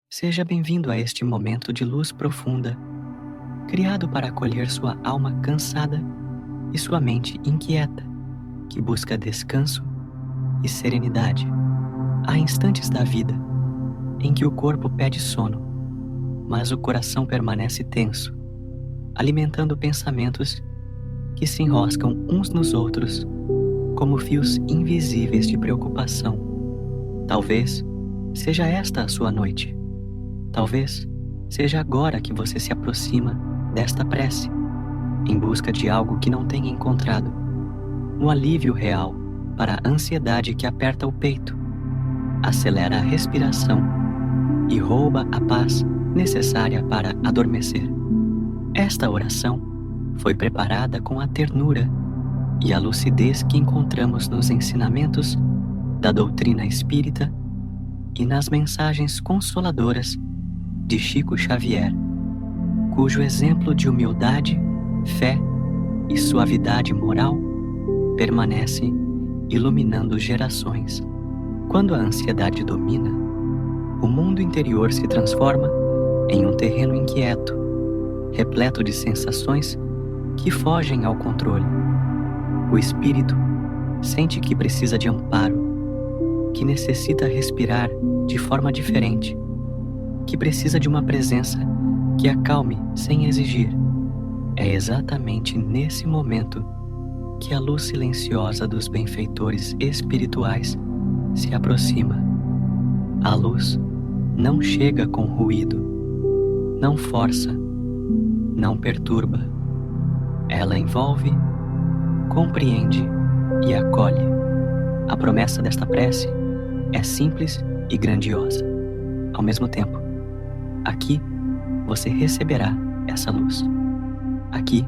Seja bem-vindo a este momento de luz profunda, criado para acolher sua alma cansada e sua mente inquieta, que busca descanso e serenidade. Há instantes da vida em que o corpo pede sono, mas o coração permanece tenso, alimentando pensamentos que se enroscam uns nos outros como fios invisíveis de preocupação. Talvez seja esta a sua noite. Talvez seja agora que você se aproxima desta prece, em busca de algo que não tenha encontrado, um alívio real para a ansiedade que aperta o peito, acelera a respiração e rouba a paz necessária para adormecer. Esta oração foi preparada com a ternura e a lucidez que encontramos nos ensinamentos da doutrina espírita e nas mensagens consoladoras de Chico Xavier, cujo exemplo de humildade, fé e suavidade moral permanece iluminando gerações. Quando a ansiedade domina, o mundo interior se transforma em um terreno inquieto, repleto de sensações que fogem ao controle. O espírito sente que precisa de amparo, que necessita respirar de forma diferente, que precisa de uma presença que acalme sem exigir. É exatamente nesse momento que a luz silenciosa dos benfeitores espirituais se aproxima. A luz não chega com ruído, não força, não perturba. Ela envolve, compreende e acolhe. A promessa desta prece é simples e grandiosa. Ao mesmo tempo, aqui você receberá essa luz. Aqui,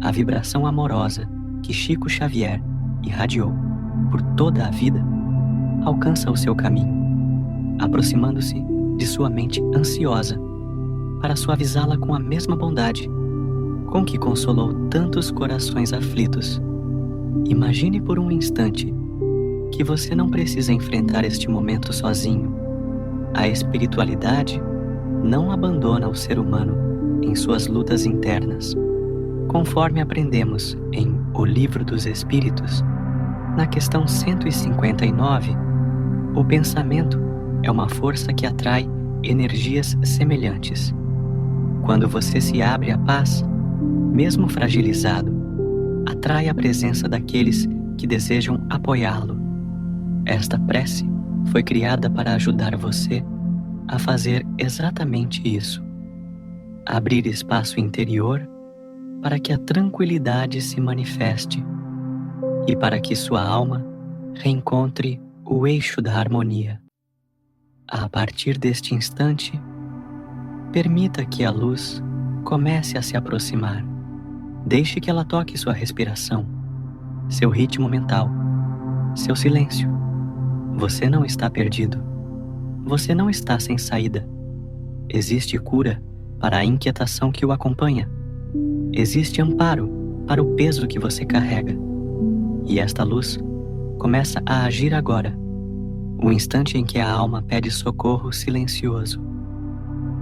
a vibração amorosa que Chico Xavier irradiou por toda a vida alcança o seu caminho, aproximando-se de sua mente ansiosa para suavizá-la com a mesma bondade com que consolou tantos corações aflitos. Imagine por um instante que você não precisa enfrentar este momento sozinho. A espiritualidade não abandona o ser humano em suas lutas internas. Conforme aprendemos em O Livro dos Espíritos, na questão 159, o pensamento é uma força que atrai energias semelhantes. Quando você se abre à paz, mesmo fragilizado, atrai a presença daqueles que desejam apoiá-lo. Esta prece foi criada para ajudar você a fazer exatamente isso. Abrir espaço interior para que a tranquilidade se manifeste e para que sua alma reencontre o eixo da harmonia. A partir deste instante, permita que a luz comece a se aproximar. Deixe que ela toque sua respiração, seu ritmo mental, seu silêncio. Você não está perdido. Você não está sem saída. Existe cura para a inquietação que o acompanha. Existe amparo para o peso que você carrega. E esta luz começa a agir agora, o instante em que a alma pede socorro silencioso.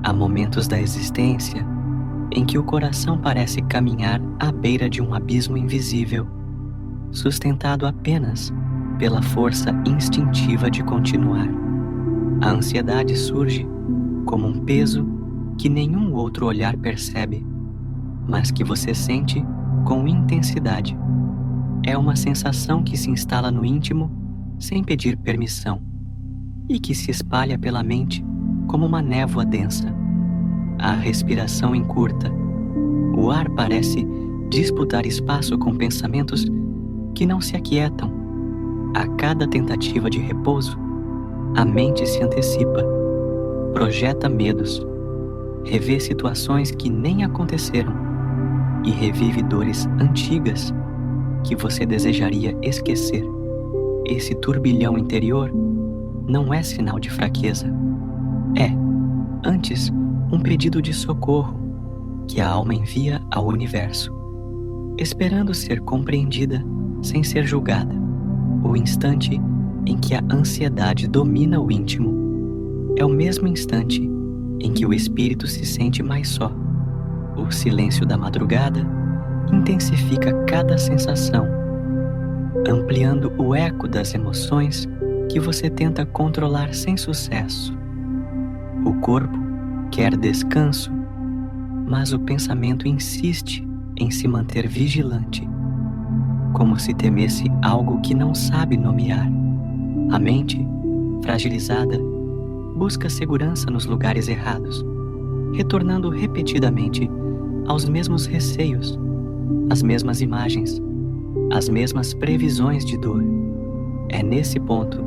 Há momentos da existência em que o coração parece caminhar à beira de um abismo invisível, sustentado apenas pela força instintiva de continuar. A ansiedade surge como um peso que nenhum outro olhar percebe, mas que você sente com intensidade. É uma sensação que se instala no íntimo sem pedir permissão e que se espalha pela mente como uma névoa densa. A respiração encurta. O ar parece disputar espaço com pensamentos que não se aquietam. A cada tentativa de repouso, a mente se antecipa, projeta medos, revê situações que nem aconteceram e revive dores antigas que você desejaria esquecer. Esse turbilhão interior não é sinal de fraqueza. É, antes, um pedido de socorro que a alma envia ao universo, esperando ser compreendida sem ser julgada. O instante em que a ansiedade domina o íntimo é o mesmo instante em que o espírito se sente mais só. O silêncio da madrugada intensifica cada sensação, ampliando o eco das emoções que você tenta controlar sem sucesso. O corpo quer descanso, mas o pensamento insiste em se manter vigilante, como se temesse algo que não sabe nomear. A mente, fragilizada, busca segurança nos lugares errados, retornando repetidamente aos mesmos receios, às mesmas imagens, às mesmas previsões de dor. É nesse ponto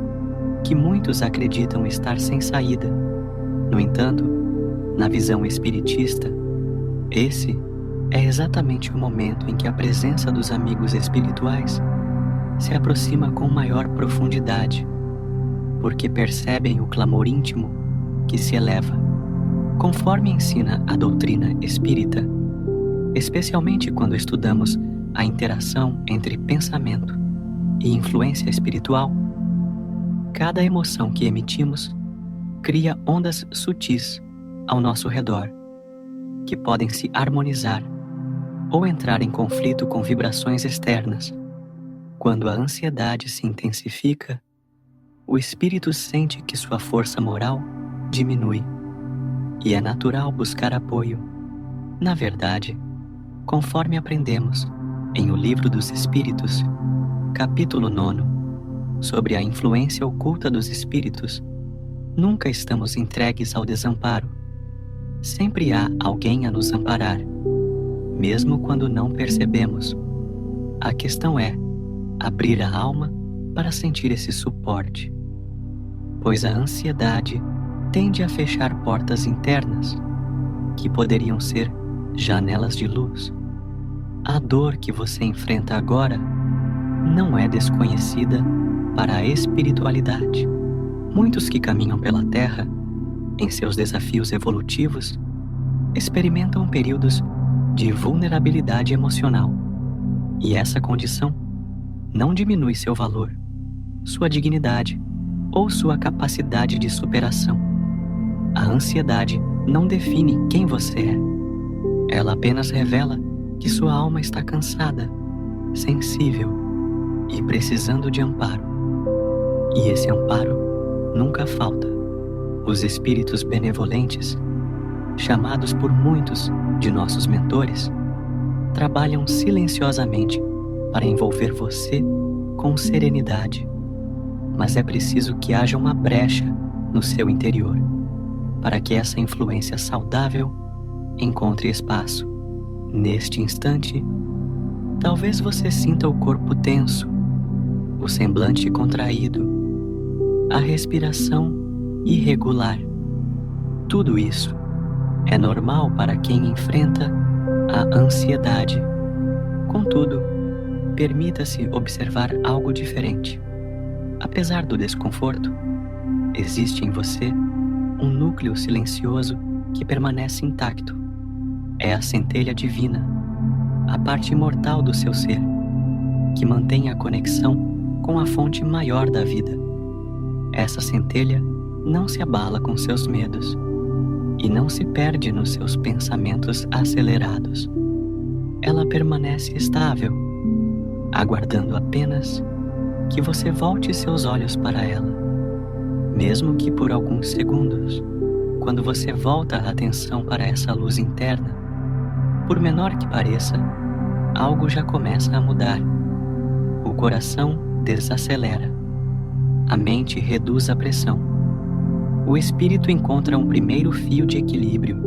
que muitos acreditam estar sem saída. No entanto, na visão espiritista, esse é exatamente o momento em que a presença dos amigos espirituais se aproxima com maior profundidade, porque percebem o clamor íntimo que se eleva. Conforme ensina a doutrina espírita, especialmente quando estudamos a interação entre pensamento e influência espiritual, cada emoção que emitimos cria ondas sutis ao nosso redor, que podem se harmonizar ou entrar em conflito com vibrações externas. Quando a ansiedade se intensifica, o espírito sente que sua força moral diminui e é natural buscar apoio. Na verdade, conforme aprendemos em O Livro dos Espíritos, capítulo 9, sobre a influência oculta dos espíritos, nunca estamos entregues ao desamparo. Sempre há alguém a nos amparar, mesmo quando não percebemos. A questão é abrir a alma para sentir esse suporte, pois a ansiedade tende a fechar portas internas que poderiam ser janelas de luz. A dor que você enfrenta agora não é desconhecida para a espiritualidade. Muitos que caminham pela Terra, em seus desafios evolutivos, experimentam períodos de vulnerabilidade emocional, e essa condição não diminui seu valor, sua dignidade ou sua capacidade de superação. A ansiedade não define quem você é. Ela apenas revela que sua alma está cansada, sensível e precisando de amparo. E esse amparo nunca falta. Os espíritos benevolentes, chamados por muitos de nossos mentores, trabalham silenciosamente para envolver você com serenidade. Mas é preciso que haja uma brecha no seu interior, para que essa influência saudável encontre espaço. Neste instante, talvez você sinta o corpo tenso, o semblante contraído, a respiração irregular. Tudo isso é normal para quem enfrenta a ansiedade. Contudo, permita-se observar algo diferente. Apesar do desconforto, existe em você um núcleo silencioso que permanece intacto. É a centelha divina, a parte imortal do seu ser, que mantém a conexão com a fonte maior da vida. Essa centelha não se abala com seus medos e não se perde nos seus pensamentos acelerados. Ela permanece estável, aguardando apenas que você volte seus olhos para ela, mesmo que por alguns segundos. Quando você volta a atenção para essa luz interna, por menor que pareça, algo já começa a mudar. O coração desacelera, a mente reduz a pressão, o espírito encontra um primeiro fio de equilíbrio.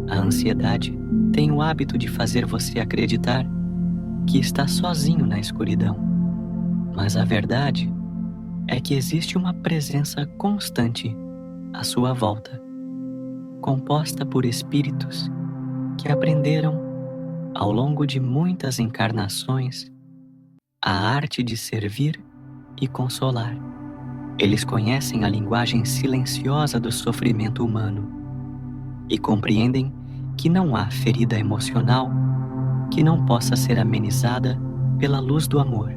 A ansiedade tem o hábito de fazer você acreditar que está sozinho na escuridão, mas a verdade é que existe uma presença constante à sua volta, composta por espíritos que aprenderam, ao longo de muitas encarnações, a arte de servir e consolar. Eles conhecem a linguagem silenciosa do sofrimento humano e compreendem que não há ferida emocional que não possa ser amenizada pela luz do amor.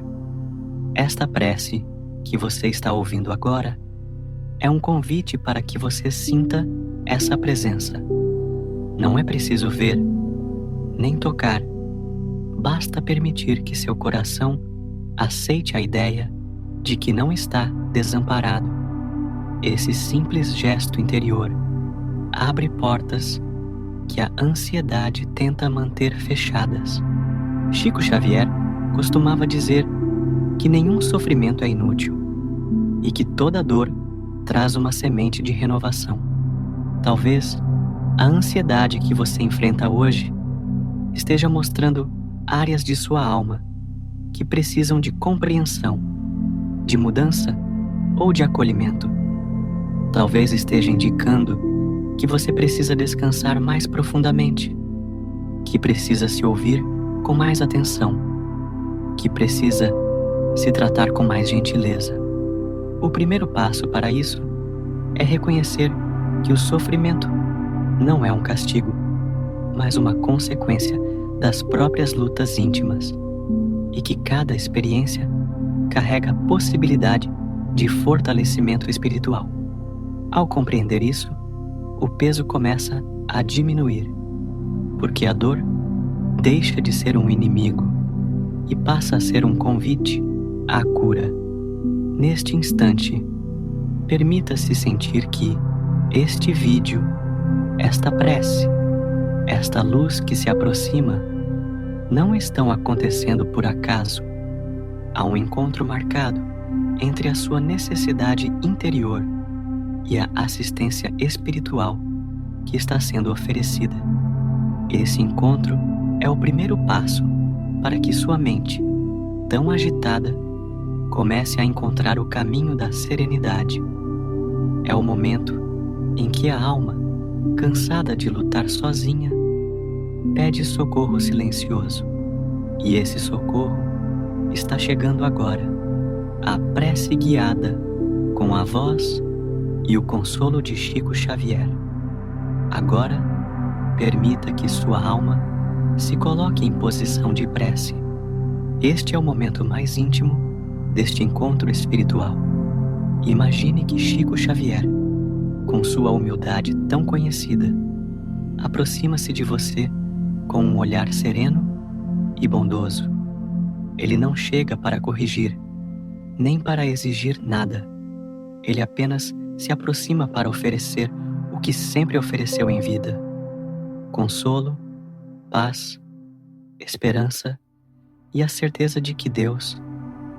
Esta prece que você está ouvindo agora é um convite para que você sinta essa presença. Não é preciso ver, nem tocar. Basta permitir que seu coração aceite a ideia de que não está desamparado. Esse simples gesto interior abre portas que a ansiedade tenta manter fechadas. Chico Xavier costumava dizer que nenhum sofrimento é inútil e que toda dor traz uma semente de renovação. Talvez a ansiedade que você enfrenta hoje esteja mostrando áreas de sua alma que precisam de compreensão, de mudança ou de acolhimento. Talvez esteja indicando que você precisa descansar mais profundamente, que precisa se ouvir com mais atenção, que precisa se tratar com mais gentileza. O primeiro passo para isso é reconhecer que o sofrimento não é um castigo, mas uma consequência das próprias lutas íntimas, e que cada experiência carrega a possibilidade de fortalecimento espiritual. Ao compreender isso, o peso começa a diminuir, porque a dor deixa de ser um inimigo e passa a ser um convite à cura. Neste instante, permita-se sentir que este vídeo, esta prece, esta luz que se aproxima, não estão acontecendo por acaso. Há um encontro marcado entre a sua necessidade interior e a assistência espiritual que está sendo oferecida. Esse encontro é o primeiro passo para que sua mente, tão agitada, comece a encontrar o caminho da serenidade. É o momento em que a alma, cansada de lutar sozinha, pede socorro silencioso. E esse socorro está chegando agora, a prece guiada com a voz e o consolo de Chico Xavier. Agora, permita que sua alma se coloque em posição de prece. Este é o momento mais íntimo deste encontro espiritual. Imagine que Chico Xavier, com sua humildade tão conhecida, aproxima-se de você com um olhar sereno e bondoso. Ele não chega para corrigir, nem para exigir nada. Ele apenas se aproxima para oferecer o que sempre ofereceu em vida: consolo, paz, esperança e a certeza de que Deus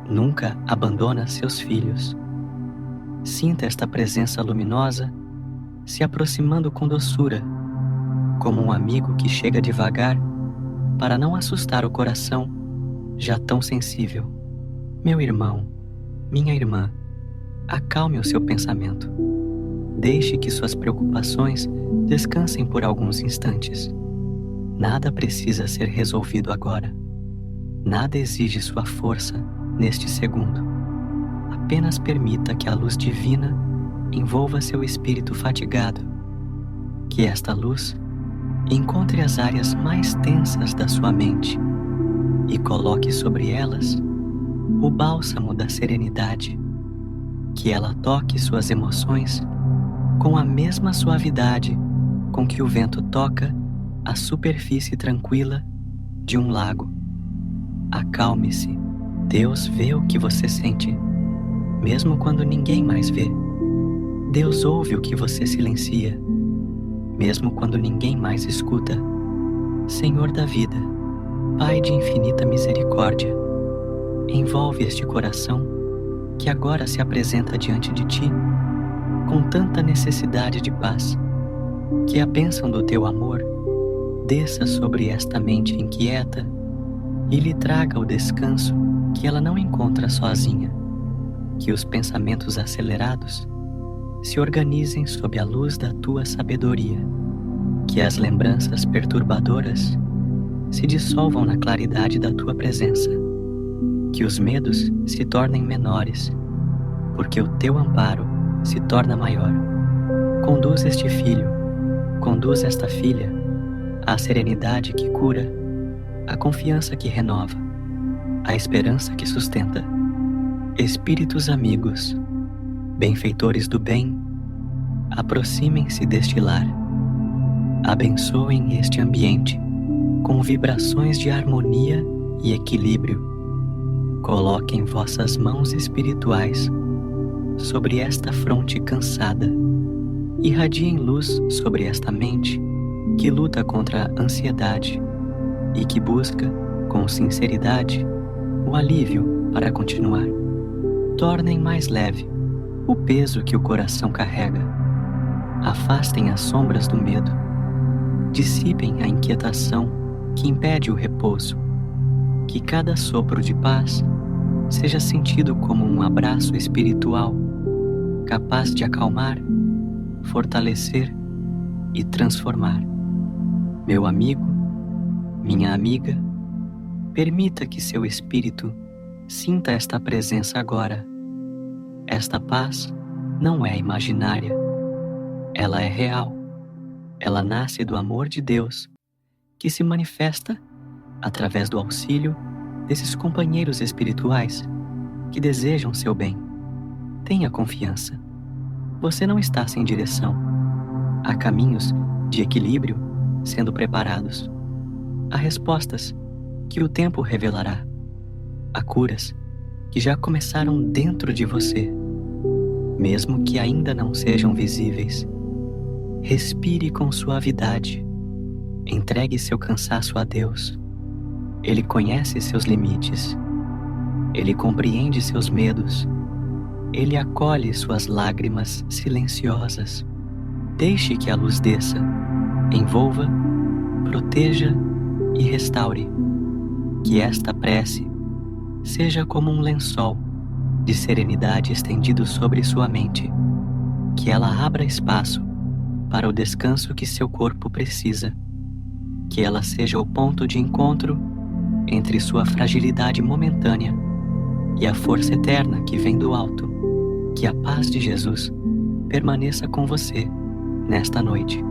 nunca abandona seus filhos. Sinta esta presença luminosa se aproximando com doçura, como um amigo que chega devagar para não assustar o coração já tão sensível. Meu irmão, minha irmã, acalme o seu pensamento. Deixe que suas preocupações descansem por alguns instantes. Nada precisa ser resolvido agora. Nada exige sua força neste segundo. Apenas permita que a luz divina envolva seu espírito fatigado. Que esta luz encontre as áreas mais tensas da sua mente e coloque sobre elas o bálsamo da serenidade. Que ela toque suas emoções com a mesma suavidade com que o vento toca a superfície tranquila de um lago. Acalme-se. Deus vê o que você sente, mesmo quando ninguém mais vê. Deus ouve o que você silencia, mesmo quando ninguém mais escuta. Senhor da vida, Pai de infinita misericórdia, envolve este coração que agora se apresenta diante de Ti com tanta necessidade de paz. Que a bênção do Teu amor desça sobre esta mente inquieta e lhe traga o descanso que ela não encontra sozinha. Que os pensamentos acelerados se organizem sob a luz da Tua sabedoria. Que as lembranças perturbadoras se dissolvam na claridade da Tua presença. Que os medos se tornem menores, porque o Teu amparo se torna maior. Conduz este filho, conduz esta filha à serenidade que cura, à confiança que renova, à esperança que sustenta. Espíritos amigos, benfeitores do bem, Aproximem-se deste lar. Abençoem este ambiente com vibrações de harmonia e equilíbrio. Coloquem vossas mãos espirituais sobre esta fronte cansada. Irradiem luz sobre esta mente que luta contra a ansiedade e que busca, com sinceridade, o alívio para continuar. Tornem mais leve o peso que o coração carrega. Afastem as sombras do medo. Dissipem a inquietação que impede o repouso. Que cada sopro de paz seja sentido como um abraço espiritual, capaz de acalmar, fortalecer e transformar. Meu amigo, minha amiga, permita que seu espírito sinta esta presença agora. Esta paz não é imaginária, ela é real. Ela nasce do amor de Deus, que se manifesta através do auxílio desses companheiros espirituais que desejam seu bem. Tenha confiança. Você não está sem direção. Há caminhos de equilíbrio sendo preparados. Há respostas que o tempo revelará. Há curas que já começaram dentro de você, mesmo que ainda não sejam visíveis. Respire com suavidade. Entregue seu cansaço a Deus. Ele conhece seus limites. Ele compreende seus medos. Ele acolhe suas lágrimas silenciosas. Deixe que a luz desça, envolva, proteja e restaure. Que esta prece seja como um lençol de serenidade estendido sobre sua mente. Que ela abra espaço para o descanso que seu corpo precisa. Que ela seja o ponto de encontro entre sua fragilidade momentânea e a força eterna que vem do alto. Que a paz de Jesus permaneça com você nesta noite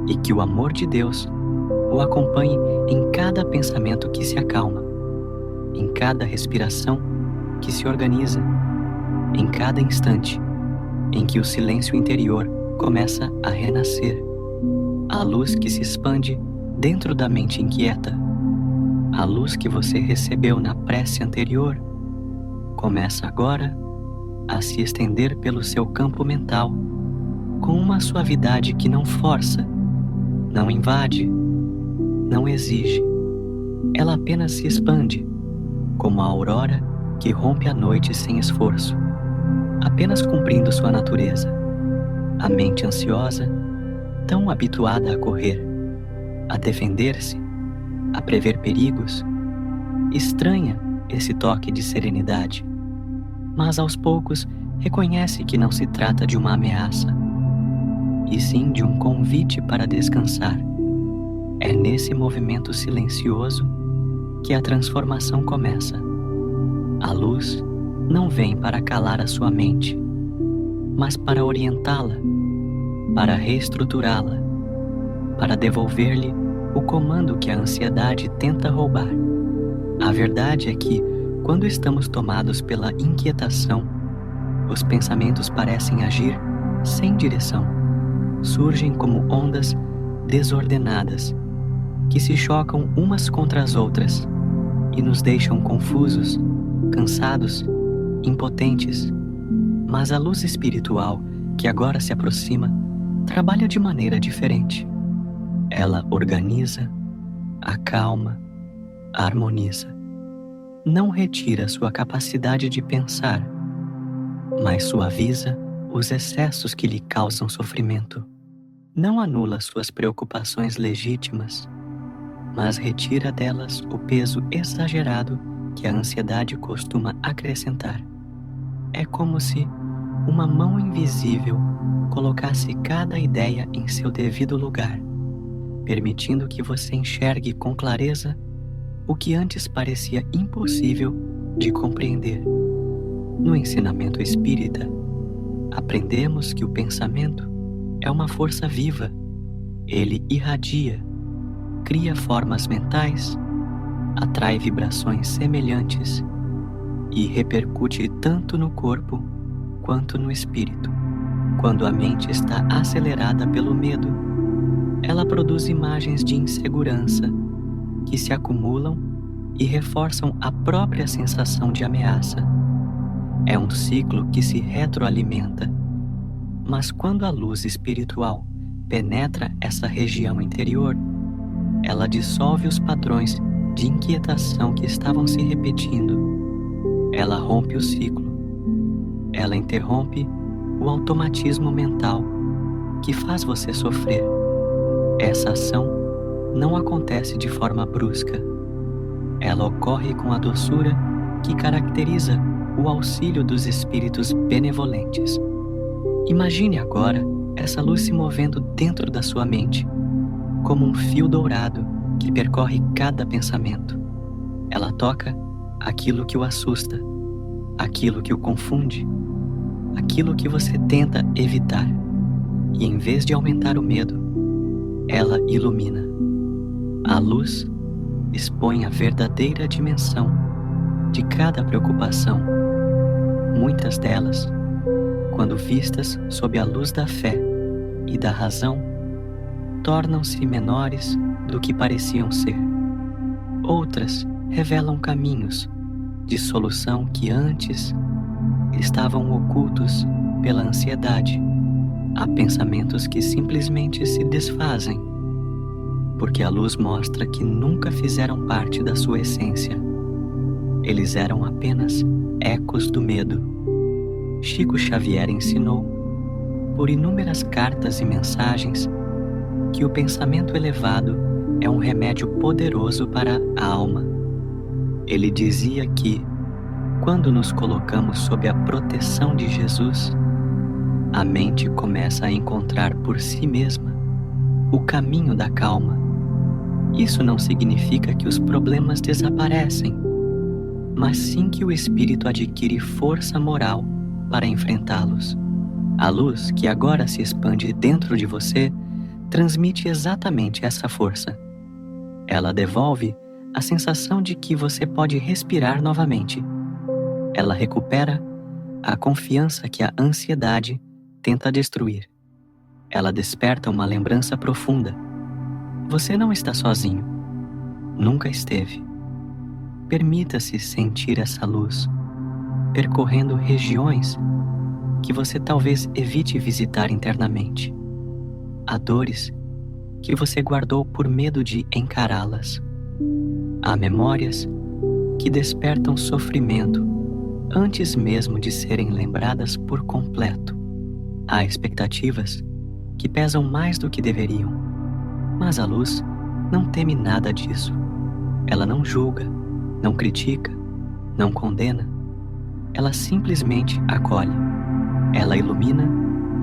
e que o amor de Deus o acompanhe em cada pensamento que se acalma, em cada respiração que se organiza, em cada instante em que o silêncio interior começa a renascer. A luz que se expande dentro da mente inquieta, a luz que você recebeu na prece anterior, começa agora a se estender pelo seu campo mental com uma suavidade que não força, não invade, não exige. Ela apenas se expande, como a aurora que rompe a noite sem esforço, apenas cumprindo sua natureza. A mente ansiosa, tão habituada a correr, a defender-se, a prever perigos, estranha esse toque de serenidade, mas aos poucos reconhece que não se trata de uma ameaça, e sim de um convite para descansar. É nesse movimento silencioso que a transformação começa. A luz não vem para calar a sua mente, mas para orientá-la, para reestruturá-la, para devolver-lhe o comando que a ansiedade tenta roubar. A verdade é que, quando estamos tomados pela inquietação, os pensamentos parecem agir sem direção. Surgem como ondas desordenadas, que se chocam umas contra as outras e nos deixam confusos, cansados, impotentes. Mas a luz espiritual que agora se aproxima trabalha de maneira diferente. Ela organiza, acalma, harmoniza. Não retira sua capacidade de pensar, mas suaviza os excessos que lhe causam sofrimento. Não anula suas preocupações legítimas, mas retira delas o peso exagerado que a ansiedade costuma acrescentar. É como se uma mão invisível colocasse cada ideia em seu devido lugar, permitindo que você enxergue com clareza o que antes parecia impossível de compreender. No ensinamento espírita, aprendemos que o pensamento é uma força viva. Ele irradia, cria formas mentais, atrai vibrações semelhantes e repercute tanto no corpo quanto no espírito. Quando a mente está acelerada pelo medo, ela produz imagens de insegurança que se acumulam e reforçam a própria sensação de ameaça. É um ciclo que se retroalimenta. Mas quando a luz espiritual penetra essa região interior, ela dissolve os padrões de inquietação que estavam se repetindo. Ela rompe o ciclo. Ela interrompe o automatismo mental que faz você sofrer. Essa ação não acontece de forma brusca. Ela ocorre com a doçura que caracteriza o auxílio dos espíritos benevolentes. Imagine agora essa luz se movendo dentro da sua mente, como um fio dourado que percorre cada pensamento. Ela toca aquilo que o assusta, aquilo que o confunde, aquilo que você tenta evitar. E em vez de aumentar o medo, ela ilumina. A luz expõe a verdadeira dimensão de cada preocupação. Muitas delas, quando vistas sob a luz da fé e da razão, tornam-se menores do que pareciam ser. Outras revelam caminhos de solução que antes estavam ocultos pela ansiedade. Há pensamentos que simplesmente se desfazem, porque a luz mostra que nunca fizeram parte da sua essência. Eles eram apenas ecos do medo. Chico Xavier ensinou, por inúmeras cartas e mensagens, que o pensamento elevado é um remédio poderoso para a alma. Ele dizia que, quando nos colocamos sob a proteção de Jesus, a mente começa a encontrar por si mesma o caminho da calma. Isso não significa que os problemas desaparecem, mas sim que o espírito adquire força moral para enfrentá-los. A luz que agora se expande dentro de você transmite exatamente essa força. Ela devolve a sensação de que você pode respirar novamente. Ela recupera a confiança que a ansiedade tenta destruir. Ela desperta uma lembrança profunda. Você não está sozinho. Nunca esteve. Permita-se sentir essa luz, percorrendo regiões que você talvez evite visitar internamente. Há dores que você guardou por medo de encará-las. Há memórias que despertam sofrimento antes mesmo de serem lembradas por completo. Há expectativas que pesam mais do que deveriam, mas a luz não teme nada disso. Ela não julga, não critica, não condena. Ela simplesmente acolhe. Ela ilumina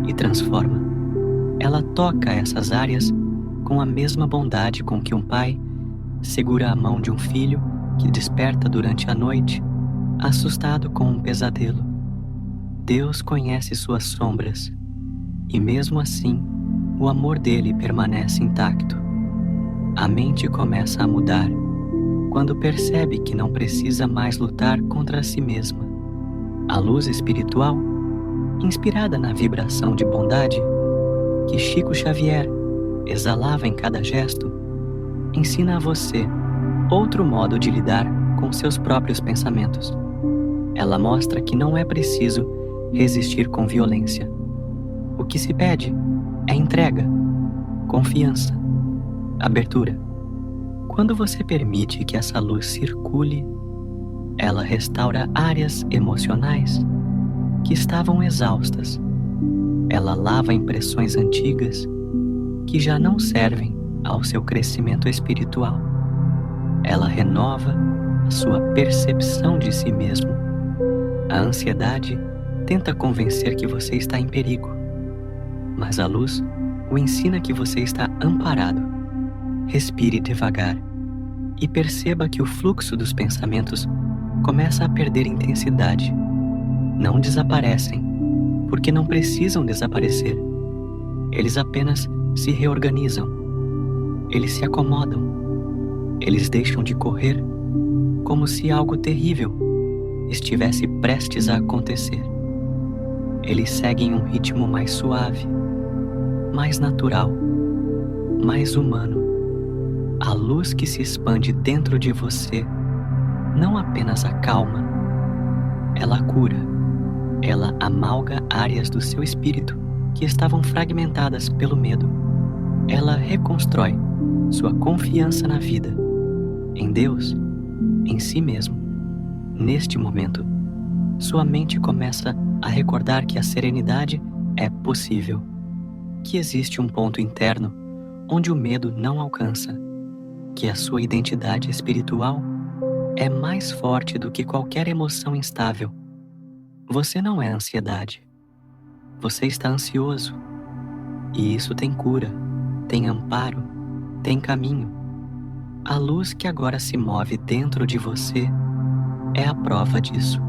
e transforma. Ela toca essas áreas com a mesma bondade com que um pai segura a mão de um filho que desperta durante a noite, assustado com um pesadelo. Deus conhece suas sombras, e mesmo assim, o amor dele permanece intacto. A mente começa a mudar quando percebe que não precisa mais lutar contra si mesma. A luz espiritual, inspirada na vibração de bondade que Chico Xavier exalava em cada gesto, ensina a você outro modo de lidar com seus próprios pensamentos. Ela mostra que não é preciso resistir com violência. O que se pede é entrega, confiança, abertura. Quando você permite que essa luz circule, ela restaura áreas emocionais que estavam exaustas. Ela lava impressões antigas que já não servem ao seu crescimento espiritual. Ela renova a sua percepção de si mesmo. A ansiedade tenta convencer que você está em perigo, mas a luz o ensina que você está amparado. Respire devagar e perceba que o fluxo dos pensamentos começa a perder intensidade. Não desaparecem, porque não precisam desaparecer. Eles apenas se reorganizam. Eles se acomodam. Eles deixam de correr como se algo terrível estivesse prestes a acontecer. eles seguem um ritmo mais suave, mais natural, mais humano. A luz que se expande dentro de você não apenas acalma, ela cura. Ela amalga áreas do seu espírito que estavam fragmentadas pelo medo. Ela reconstrói sua confiança na vida, em Deus, em si mesmo. Neste momento, sua mente começa a recordar que a serenidade é possível, que existe um ponto interno onde o medo não alcança, que a sua identidade espiritual é mais forte do que qualquer emoção instável. Você não é ansiedade. Você está ansioso. E isso tem cura, tem amparo, tem caminho. A luz que agora se move dentro de você é a prova disso.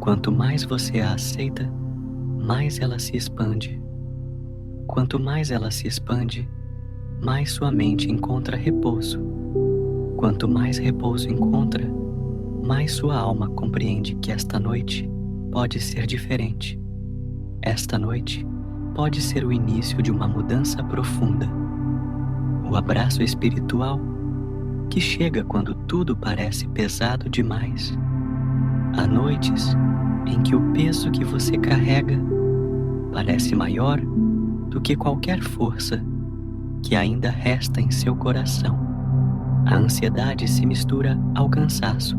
Quanto mais você a aceita, mais ela se expande. Quanto mais ela se expande, mais sua mente encontra repouso. Quanto mais repouso encontra, mais sua alma compreende que esta noite pode ser diferente. Esta noite pode ser o início de uma mudança profunda. O abraço espiritual que chega quando tudo parece pesado demais. Há noites em que o peso que você carrega parece maior do que qualquer força que ainda resta em seu coração. A ansiedade se mistura ao cansaço,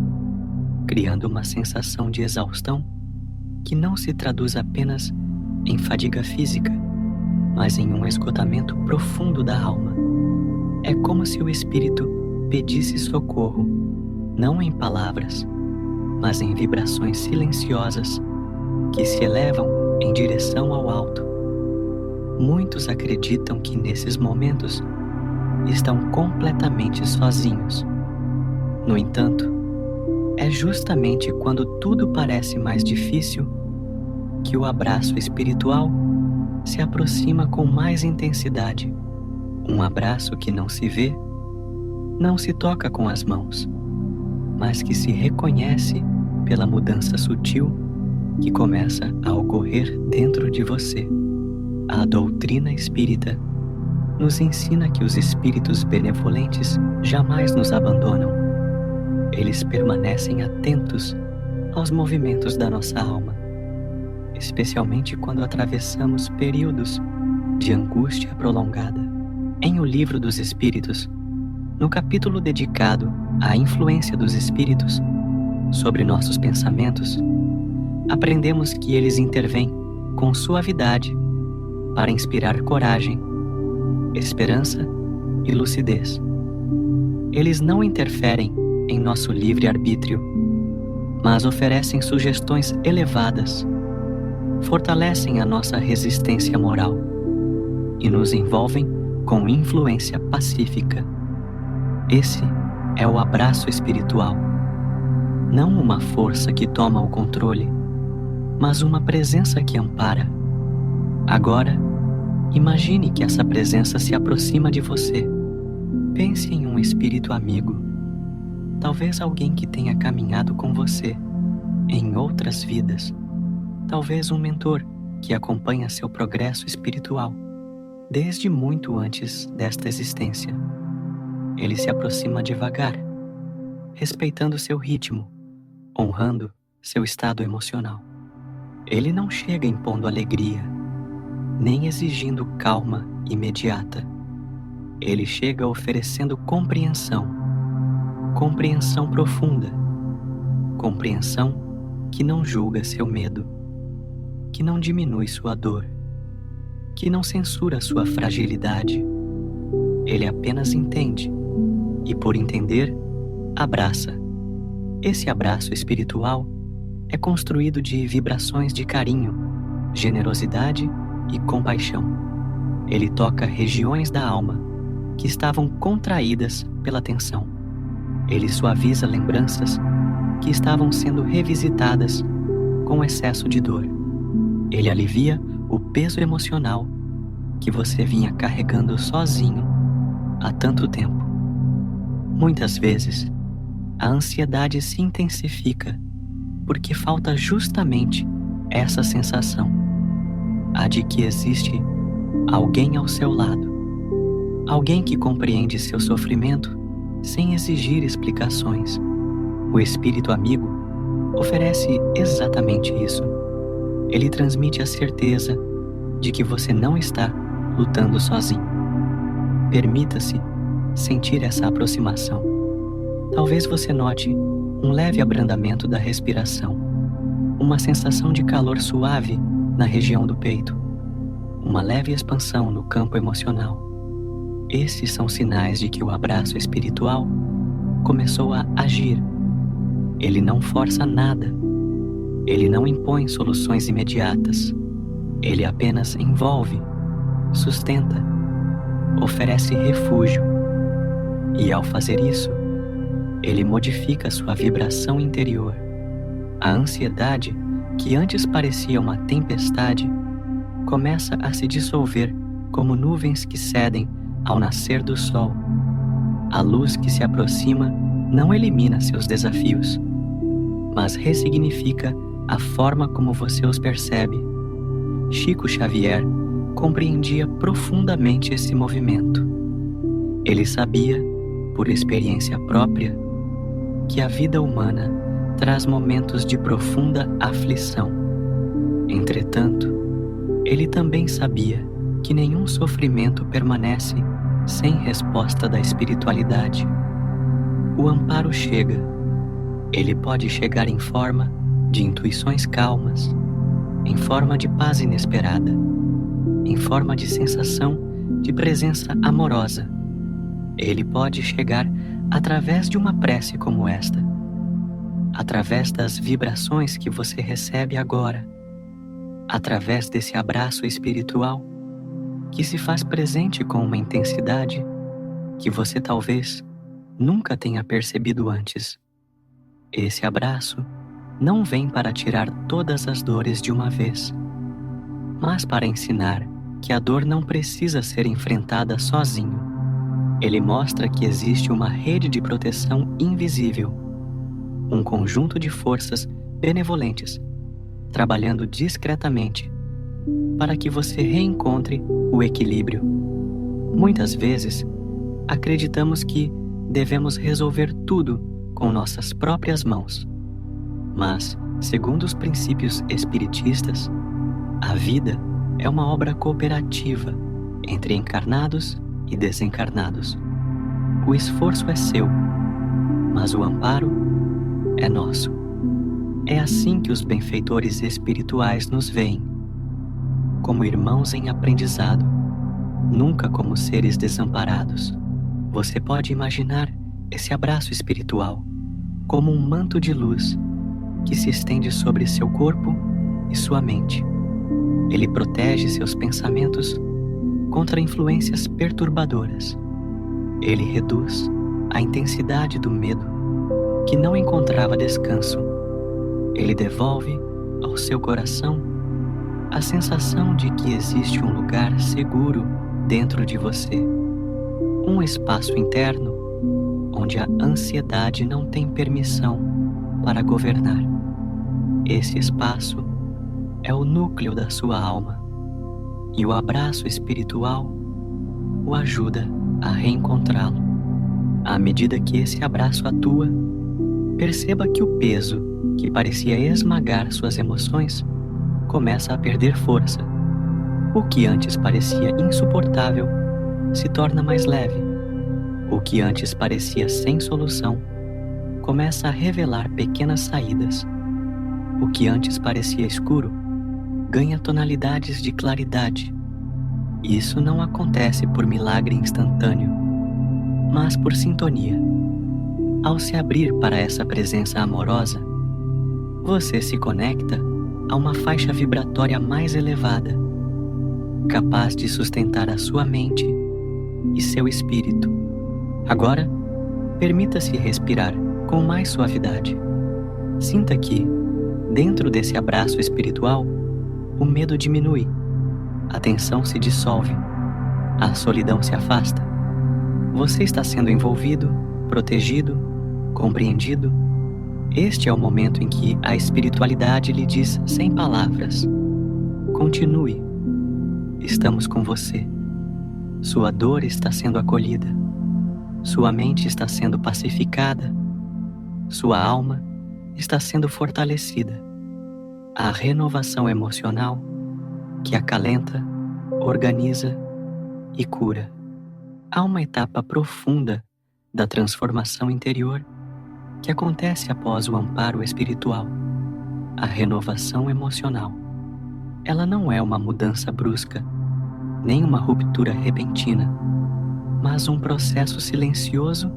criando uma sensação de exaustão que não se traduz apenas em fadiga física, mas em um esgotamento profundo da alma. É como se o espírito pedisse socorro, não em palavras, mas em vibrações silenciosas que se elevam em direção ao alto. Muitos acreditam que nesses momentos estão completamente sozinhos. No entanto, é justamente quando tudo parece mais difícil que o abraço espiritual se aproxima com mais intensidade. Um abraço que não se vê, não se toca com as mãos, mas que se reconhece pela mudança sutil que começa a ocorrer dentro de você. A doutrina espírita nos ensina que os espíritos benevolentes jamais nos abandonam. Eles permanecem atentos aos movimentos da nossa alma, especialmente quando atravessamos períodos de angústia prolongada. Em O Livro dos Espíritos, no capítulo dedicado à influência dos espíritos sobre nossos pensamentos, aprendemos que eles intervêm com suavidade para inspirar coragem, esperança e lucidez. Eles não interferem em nosso livre-arbítrio, mas oferecem sugestões elevadas, fortalecem a nossa resistência moral e nos envolvem com influência pacífica. Esse é o abraço espiritual. Não uma força que toma o controle, mas uma presença que ampara. Agora, imagine que essa presença se aproxima de você. Pense em um espírito amigo, talvez alguém que tenha caminhado com você em outras vidas, talvez um mentor que acompanha seu progresso espiritual desde muito antes desta existência. Ele se aproxima devagar, respeitando seu ritmo, honrando seu estado emocional. Ele não chega impondo alegria, nem exigindo calma imediata. Ele chega oferecendo compreensão profunda, compreensão que não julga seu medo, que não diminui sua dor, que não censura sua fragilidade. Ele apenas entende e, por entender, abraça. Esse abraço espiritual é construído de vibrações de carinho, generosidade e compaixão. Ele toca regiões da alma que estavam contraídas pela tensão. Ele suaviza lembranças que estavam sendo revisitadas com excesso de dor. Ele alivia o peso emocional que você vinha carregando sozinho há tanto tempo. Muitas vezes, a ansiedade se intensifica porque falta justamente essa sensação. a de que existe alguém ao seu lado, alguém que compreende seu sofrimento sem exigir explicações. O espírito amigo oferece exatamente isso. Ele transmite a certeza de que você não está lutando sozinho. Permita-se sentir essa aproximação. Talvez você note um leve abrandamento da respiração, uma sensação de calor suave na região do peito, uma leve expansão no campo emocional. Esses são sinais de que o abraço espiritual começou a agir. Ele não força nada. Ele não impõe soluções imediatas. Ele apenas envolve, sustenta, oferece refúgio. E ao fazer isso, ele modifica sua vibração interior. A ansiedade, que antes parecia uma tempestade, começa a se dissolver como nuvens que cedem ao nascer do sol. A luz que se aproxima não elimina seus desafios, mas ressignifica a forma como você os percebe. Chico Xavier compreendia profundamente esse movimento. Ele sabia, por experiência própria, que a vida humana traz momentos de profunda aflição. Entretanto, ele também sabia que nenhum sofrimento permanece sem resposta da espiritualidade. O amparo chega. Ele pode chegar em forma de intuições calmas, em forma de paz inesperada, em forma de sensação de presença amorosa. Ele pode chegar através de uma prece como esta, através das vibrações que você recebe agora, através desse abraço espiritual que se faz presente com uma intensidade que você talvez nunca tenha percebido antes. Esse abraço não vem para tirar todas as dores de uma vez, mas para ensinar que a dor não precisa ser enfrentada sozinho. Ele mostra que existe uma rede de proteção invisível, um conjunto de forças benevolentes, trabalhando discretamente para que você reencontre o equilíbrio. Muitas vezes, acreditamos que devemos resolver tudo com nossas próprias mãos. Mas, segundo os princípios espiritistas, a vida é uma obra cooperativa entre encarnados e desencarnados. O esforço é seu, mas o amparo é nosso. É assim que os benfeitores espirituais nos veem, como irmãos em aprendizado, nunca como seres desamparados. Você pode imaginar esse abraço espiritual como um manto de luz que se estende sobre seu corpo e sua mente. Ele protege seus pensamentos contra influências perturbadoras. Ele reduz a intensidade do medo que não encontrava descanso. Ele devolve ao seu coração a sensação de que existe um lugar seguro dentro de você, um espaço interno onde a ansiedade não tem permissão para governar. Esse espaço é o núcleo da sua alma, e o abraço espiritual o ajuda a reencontrá-lo. À medida que esse abraço atua, perceba que o peso que parecia esmagar suas emoções começa a perder força. O que antes parecia insuportável se torna mais leve. O que antes parecia sem solução começa a revelar pequenas saídas. O que antes parecia escuro ganha tonalidades de claridade. Isso não acontece por milagre instantâneo, mas por sintonia. Ao se abrir para essa presença amorosa, você se conecta a uma faixa vibratória mais elevada, capaz de sustentar a sua mente e seu espírito. Agora, permita-se respirar com mais suavidade. Sinta que, dentro desse abraço espiritual, o medo diminui, a tensão se dissolve, a solidão se afasta. Você está sendo envolvido, protegido, compreendido. Este é o momento em que a espiritualidade lhe diz sem palavras: continue, estamos com você. Sua dor está sendo acolhida. Sua mente está sendo pacificada. Sua alma está sendo fortalecida. A renovação emocional que acalenta, organiza e cura. Há uma etapa profunda da transformação interior que acontece após o amparo espiritual, a renovação emocional. Ela não é uma mudança brusca, nem uma ruptura repentina, mas um processo silencioso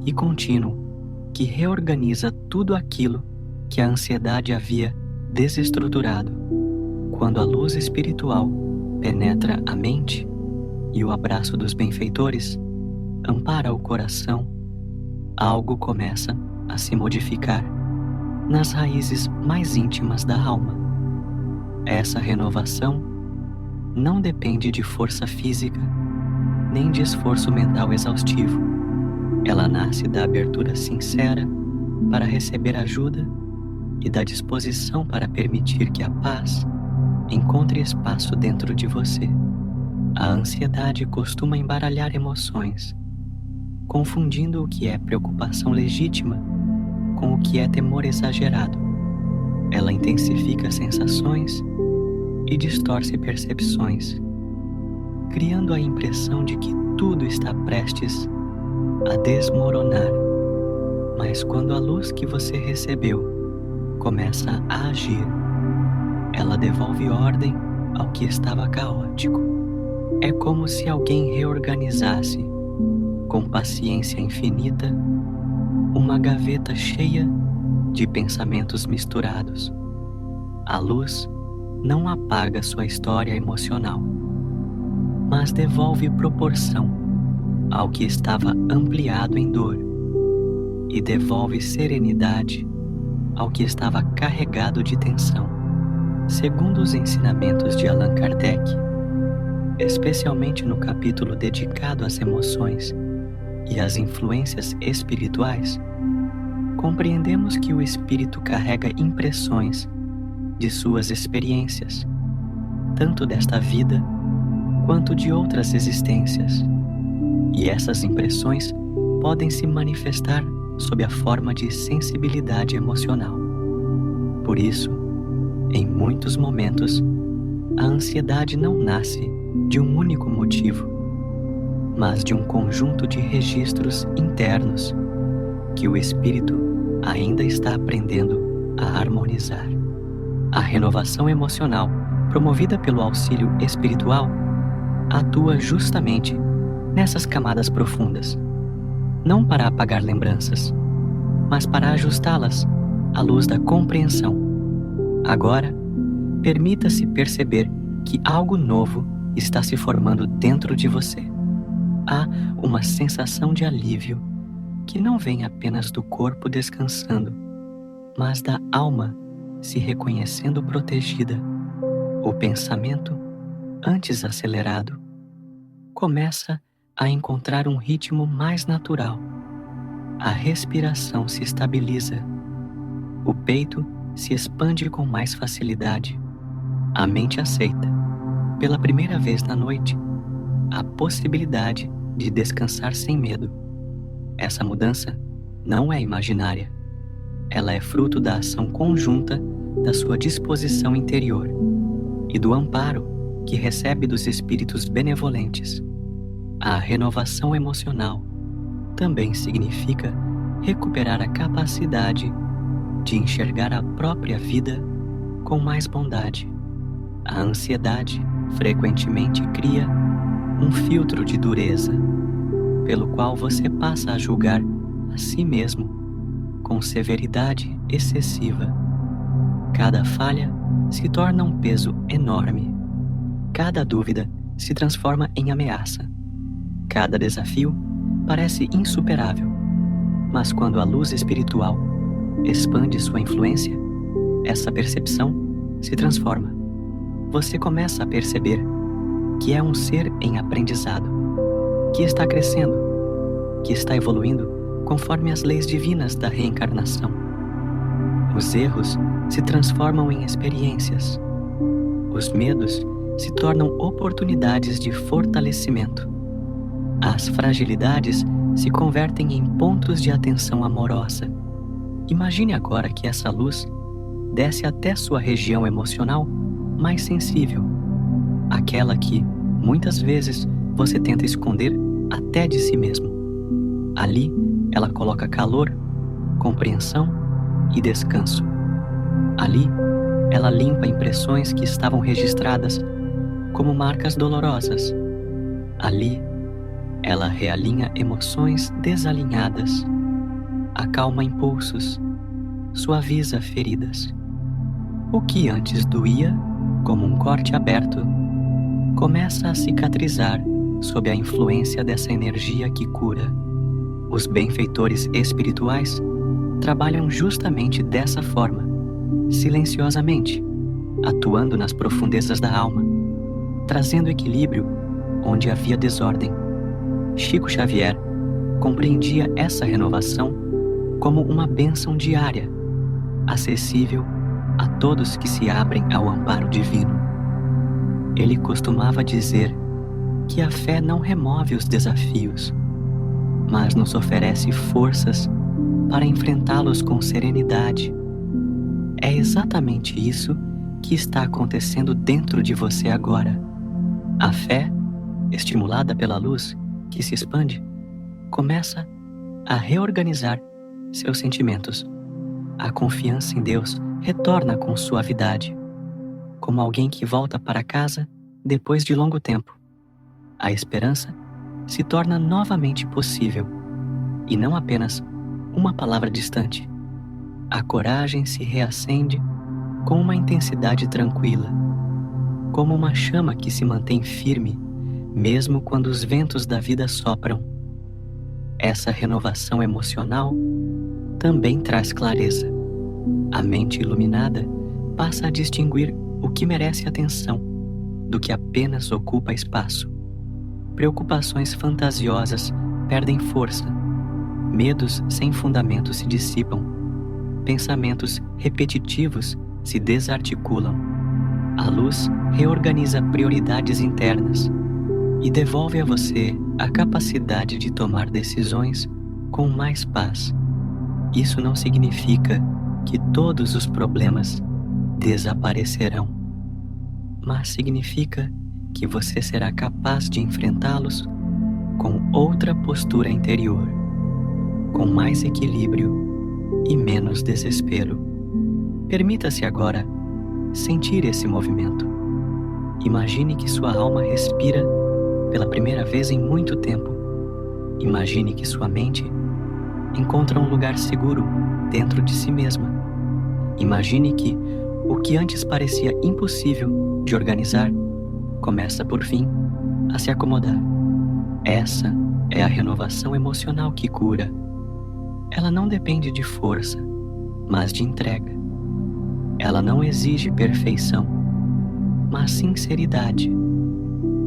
e contínuo que reorganiza tudo aquilo que a ansiedade havia desestruturado. Quando a luz espiritual penetra a mente e o abraço dos benfeitores ampara o coração, algo começa a se modificar nas raízes mais íntimas da alma. Essa renovação não depende de força física, nem de esforço mental exaustivo. Ela nasce da abertura sincera para receber ajuda e da disposição para permitir que a paz encontre espaço dentro de você. A ansiedade costuma embaralhar emoções, confundindo o que é preocupação legítima com o que é temor exagerado. Ela intensifica sensações e distorce percepções, criando a impressão de que tudo está prestes a desmoronar. Mas quando a luz que você recebeu começa a agir, ela devolve ordem ao que estava caótico. É como se alguém reorganizasse, com paciência infinita, uma gaveta cheia de pensamentos misturados. A luz não apaga sua história emocional, mas devolve proporção ao que estava ampliado em dor e devolve serenidade ao que estava carregado de tensão. Segundo os ensinamentos de Allan Kardec, especialmente no capítulo dedicado às emoções e às influências espirituais, compreendemos que o espírito carrega impressões de suas experiências, tanto desta vida quanto de outras existências, e essas impressões podem se manifestar sob a forma de sensibilidade emocional. Por isso, em muitos momentos, a ansiedade não nasce de um único motivo, mas de um conjunto de registros internos que o espírito ainda está aprendendo a harmonizar. A renovação emocional, promovida pelo auxílio espiritual, atua justamente nessas camadas profundas, não para apagar lembranças, mas para ajustá-las à luz da compreensão. Agora, permita-se perceber que algo novo está se formando dentro de você. Há uma sensação de alívio que não vem apenas do corpo descansando, mas da alma se reconhecendo protegida. O pensamento, antes acelerado, começa a encontrar um ritmo mais natural. A respiração se estabiliza. O peito se expande com mais facilidade. A mente aceita, pela primeira vez na noite, a possibilidade de descansar sem medo. Essa mudança não é imaginária. Ela é fruto da ação conjunta da sua disposição interior e do amparo que recebe dos espíritos benevolentes. A renovação emocional também significa recuperar a capacidade de enxergar a própria vida com mais bondade. A ansiedade frequentemente cria um filtro de dureza, pelo qual você passa a julgar a si mesmo com severidade excessiva. Cada falha se torna um peso enorme. Cada dúvida se transforma em ameaça. Cada desafio parece insuperável. Mas quando a luz espiritual expande sua influência, essa percepção se transforma. Você começa a perceber que é um ser em aprendizado, que está crescendo, que está evoluindo conforme as leis divinas da reencarnação. Os erros se transformam em experiências. Os medos se tornam oportunidades de fortalecimento. As fragilidades se convertem em pontos de atenção amorosa. Imagine agora que essa luz desce até sua região emocional mais sensível, aquela que, muitas vezes, você tenta esconder até de si mesmo. Ali, ela coloca calor, compreensão e descanso. Ali, ela limpa impressões que estavam registradas como marcas dolorosas. Ali, ela realinha emoções desalinhadas, acalma impulsos, suaviza feridas. O que antes doía, como um corte aberto, começa a cicatrizar sob a influência dessa energia que cura. Os benfeitores espirituais trabalham justamente dessa forma, silenciosamente, atuando nas profundezas da alma, trazendo equilíbrio onde havia desordem. Chico Xavier compreendia essa renovação como uma bênção diária, acessível a todos que se abrem ao amparo divino. Ele costumava dizer que a fé não remove os desafios, mas nos oferece forças para enfrentá-los com serenidade. É exatamente isso que está acontecendo dentro de você agora. A fé, estimulada pela luz que se expande, começa a reorganizar seus sentimentos. A confiança em Deus retorna com suavidade, como alguém que volta para casa depois de longo tempo. A esperança se torna novamente possível, e não apenas uma palavra distante. A coragem se reacende com uma intensidade tranquila, como uma chama que se mantém firme, mesmo quando os ventos da vida sopram. Essa renovação emocional também traz clareza. A mente iluminada passa a distinguir o que merece atenção do que apenas ocupa espaço. Preocupações fantasiosas perdem força, medos sem fundamento se dissipam, pensamentos repetitivos se desarticulam. A luz reorganiza prioridades internas e devolve a você a capacidade de tomar decisões com mais paz. Isso não significa que todos os problemas desaparecerão, mas significa que você será capaz de enfrentá-los com outra postura interior, com mais equilíbrio e menos desespero. Permita-se agora sentir esse movimento. Imagine que sua alma respira pela primeira vez em muito tempo. Imagine que sua mente encontra um lugar seguro dentro de si mesma. Imagine que o que antes parecia impossível de organizar começa, por fim, a se acomodar. Essa é a renovação emocional que cura. Ela não depende de força, mas de entrega. Ela não exige perfeição, mas sinceridade.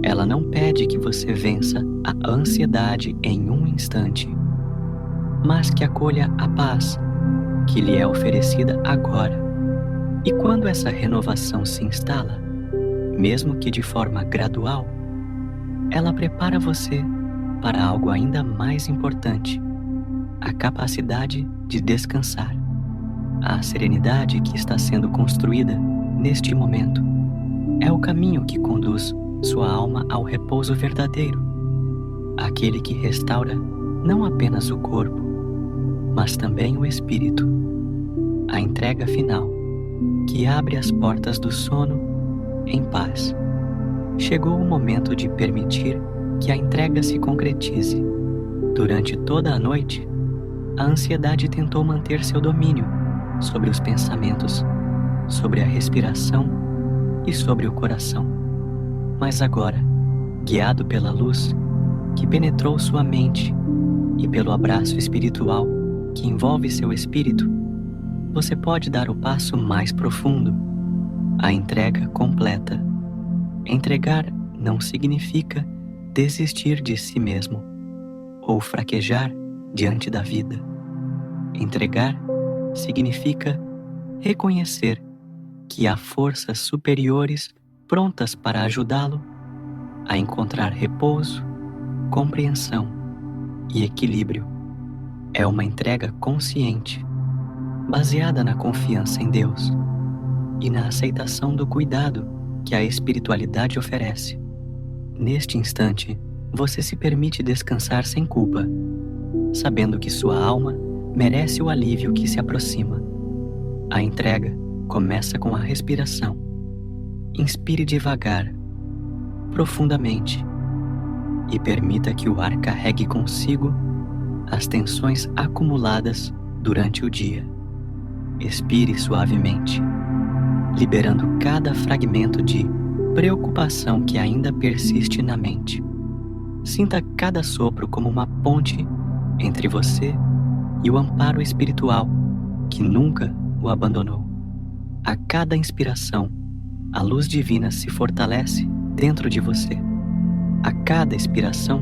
Ela não pede que você vença a ansiedade em um instante, mas que acolha a paz que lhe é oferecida agora. E quando essa renovação se instala, mesmo que de forma gradual, ela prepara você para algo ainda mais importante: a capacidade de descansar. A serenidade que está sendo construída neste momento é o caminho que conduz sua alma ao repouso verdadeiro, aquele que restaura não apenas o corpo, mas também o espírito. A entrega final, que abre as portas do sono em paz. Chegou o momento de permitir que a entrega se concretize. Durante toda a noite, a ansiedade tentou manter seu domínio sobre os pensamentos, sobre a respiração e sobre o coração. Mas agora, guiado pela luz que penetrou sua mente e pelo abraço espiritual que envolve seu espírito, você pode dar o passo mais profundo, a entrega completa. Entregar não significa desistir de si mesmo ou fraquejar diante da vida. Entregar significa reconhecer que há forças superiores prontas para ajudá-lo a encontrar repouso, compreensão e equilíbrio. É uma entrega consciente, baseada na confiança em Deus e na aceitação do cuidado que a espiritualidade oferece. Neste instante, você se permite descansar sem culpa, sabendo que sua alma merece o alívio que se aproxima. A entrega começa com a respiração. Inspire devagar, profundamente, e permita que o ar carregue consigo as tensões acumuladas durante o dia. Expire suavemente, liberando cada fragmento de preocupação que ainda persiste na mente. Sinta cada sopro como uma ponte entre você e o amparo espiritual que nunca o abandonou. A cada inspiração, a luz divina se fortalece dentro de você. A cada expiração,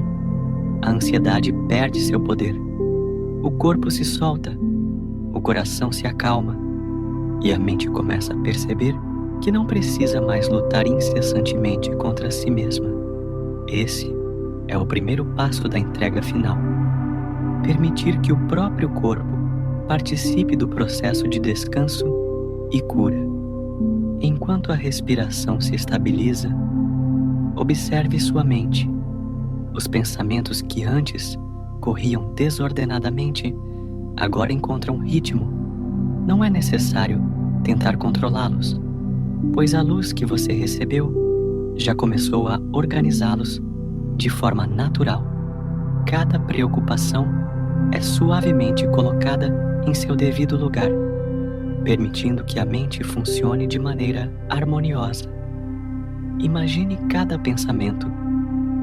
a ansiedade perde seu poder. O corpo se solta, o coração se acalma e a mente começa a perceber que não precisa mais lutar incessantemente contra si mesma. Esse é o primeiro passo da entrega final. Permitir que o próprio corpo participe do processo de descanso e cura. Enquanto a respiração se estabiliza, observe sua mente. Os pensamentos que antes corriam desordenadamente agora encontram ritmo. Não é necessário tentar controlá-los, pois a luz que você recebeu já começou a organizá-los de forma natural. Cada preocupação é suavemente colocada em seu devido lugar, permitindo que a mente funcione de maneira harmoniosa. Imagine cada pensamento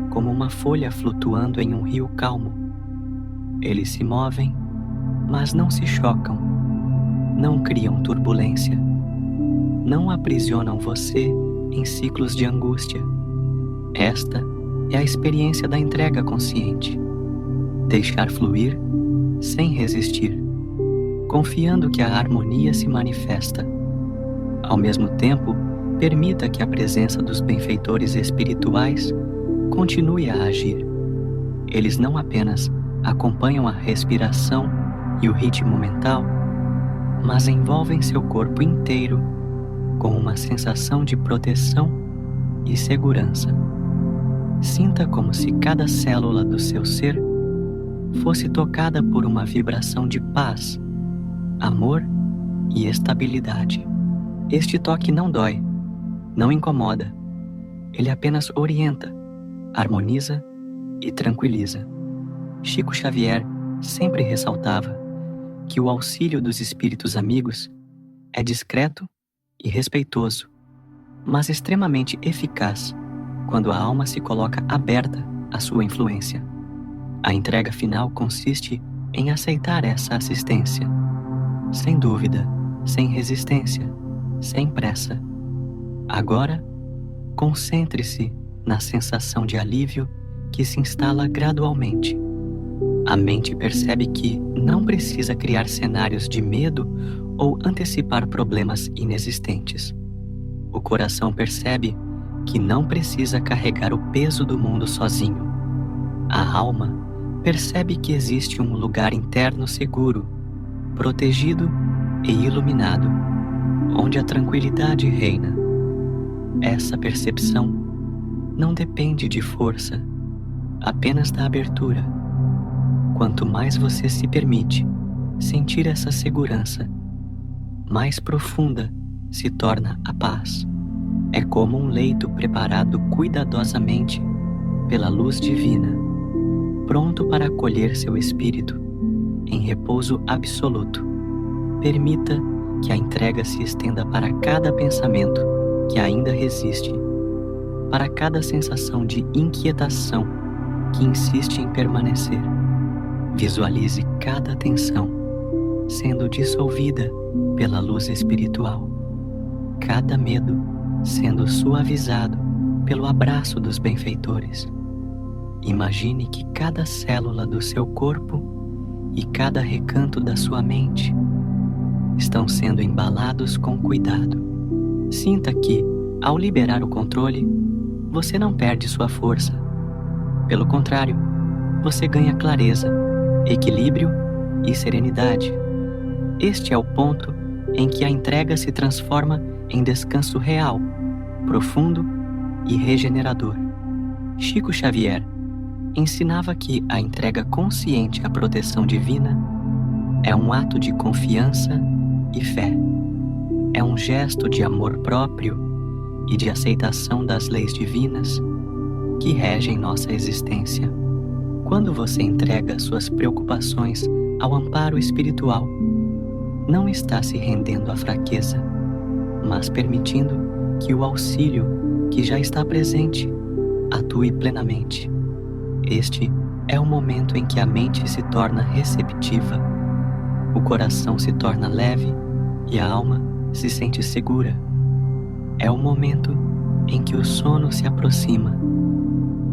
como uma folha flutuando em um rio calmo. Eles se movem, mas não se chocam, não criam turbulência, não aprisionam você em ciclos de angústia. Esta é a experiência da entrega consciente. Deixar fluir sem resistir, confiando que a harmonia se manifesta. Ao mesmo tempo, permita que a presença dos benfeitores espirituais continue a agir. Eles não apenas acompanham a respiração e o ritmo mental, mas envolvem seu corpo inteiro com uma sensação de proteção e segurança. Sinta como se cada célula do seu ser fosse tocada por uma vibração de paz, amor e estabilidade. Este toque não dói, não incomoda. Ele apenas orienta, harmoniza e tranquiliza. Chico Xavier sempre ressaltava que o auxílio dos espíritos amigos é discreto e respeitoso, mas extremamente eficaz quando a alma se coloca aberta à sua influência. A entrega final consiste em aceitar essa assistência, sem dúvida, sem resistência, sem pressa. Agora, concentre-se na sensação de alívio que se instala gradualmente. A mente percebe que não precisa criar cenários de medo ou antecipar problemas inexistentes. O coração percebe que não precisa carregar o peso do mundo sozinho. A alma percebe que existe um lugar interno seguro, protegido e iluminado, onde a tranquilidade reina. Essa percepção não depende de força, apenas da abertura. Quanto mais você se permite sentir essa segurança, mais profunda se torna a paz. É como um leito preparado cuidadosamente pela luz divina, pronto para acolher seu espírito em repouso absoluto. Permita que a entrega se estenda para cada pensamento que ainda resiste, para cada sensação de inquietação que insiste em permanecer. Visualize cada tensão sendo dissolvida pela luz espiritual, cada medo sendo suavizado pelo abraço dos benfeitores. Imagine que cada célula do seu corpo e cada recanto da sua mente estão sendo embalados com cuidado. Sinta que, Ao liberar o controle, você não perde sua força. Pelo contrário, você ganha clareza, equilíbrio e serenidade. Este é o ponto em que a entrega se transforma em descanso real, profundo e regenerador. Chico Xavier ensinava que a entrega consciente à proteção divina é um ato de confiança e fé. É um gesto de amor próprio e de aceitação das leis divinas que regem nossa existência. Quando você entrega suas preocupações ao amparo espiritual, não está se rendendo à fraqueza, mas permitindo que o auxílio que já está presente atue plenamente. Este é o momento em que a mente se torna receptiva, o coração se torna leve e a alma se sente segura. É o momento em que o sono se aproxima,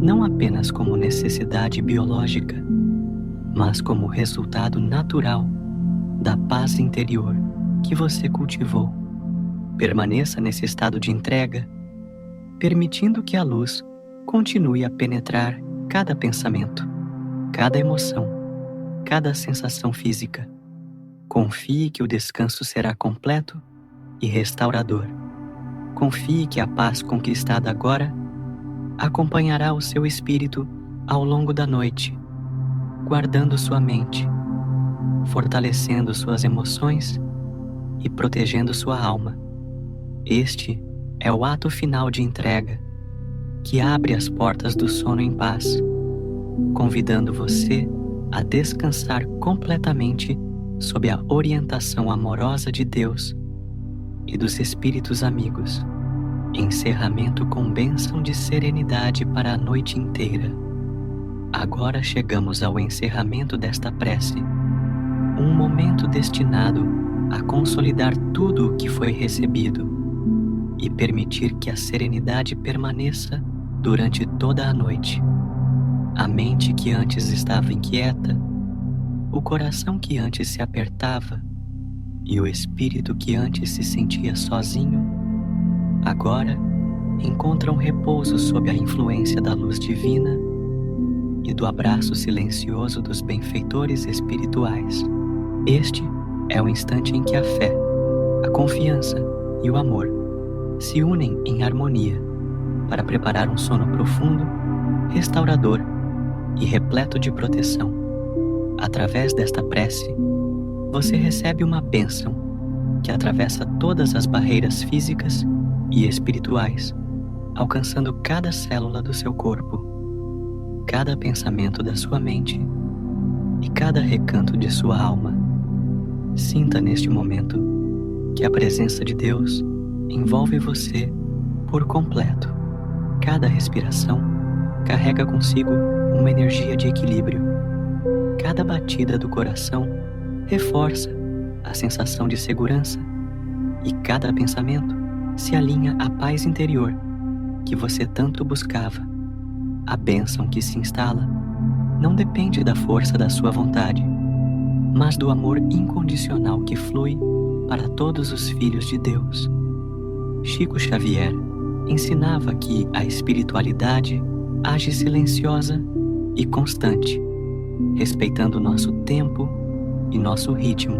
não apenas como necessidade biológica, mas como resultado natural da paz interior que você cultivou. Permaneça nesse estado de entrega, permitindo que a luz continue a penetrar cada pensamento, cada emoção, cada sensação física. Confie que o descanso será completo e restaurador. Confie que a paz conquistada agora acompanhará o seu espírito ao longo da noite, guardando sua mente, fortalecendo suas emoções e protegendo sua alma. Este é o ato final de entrega, que abre as portas do sono em paz, convidando você a descansar completamente sob a orientação amorosa de Deus e dos espíritos amigos. Encerramento com bênção de serenidade para a noite inteira. Agora chegamos ao encerramento desta prece, um momento destinado a consolidar tudo o que foi recebido e permitir que a serenidade permaneça durante toda a noite. A mente que antes estava inquieta, o coração que antes se apertava e o espírito que antes se sentia sozinho, agora encontram repouso sob a influência da luz divina e do abraço silencioso dos benfeitores espirituais. Este é o instante em que a fé, a confiança e o amor se unem em harmonia para preparar um sono profundo, restaurador e repleto de proteção. Através desta prece, você recebe uma bênção que atravessa todas as barreiras físicas e espirituais, alcançando cada célula do seu corpo, cada pensamento da sua mente e cada recanto de sua alma. Sinta neste momento que a presença de Deus envolve você por completo. Cada respiração carrega consigo uma energia de equilíbrio. Cada batida do coração reforça a sensação de segurança e cada pensamento se alinha à paz interior que você tanto buscava. A bênção que se instala não depende da força da sua vontade, mas do amor incondicional que flui para todos os filhos de Deus. Chico Xavier ensinava que a espiritualidade age silenciosa e constante, respeitando nosso tempo e nosso ritmo,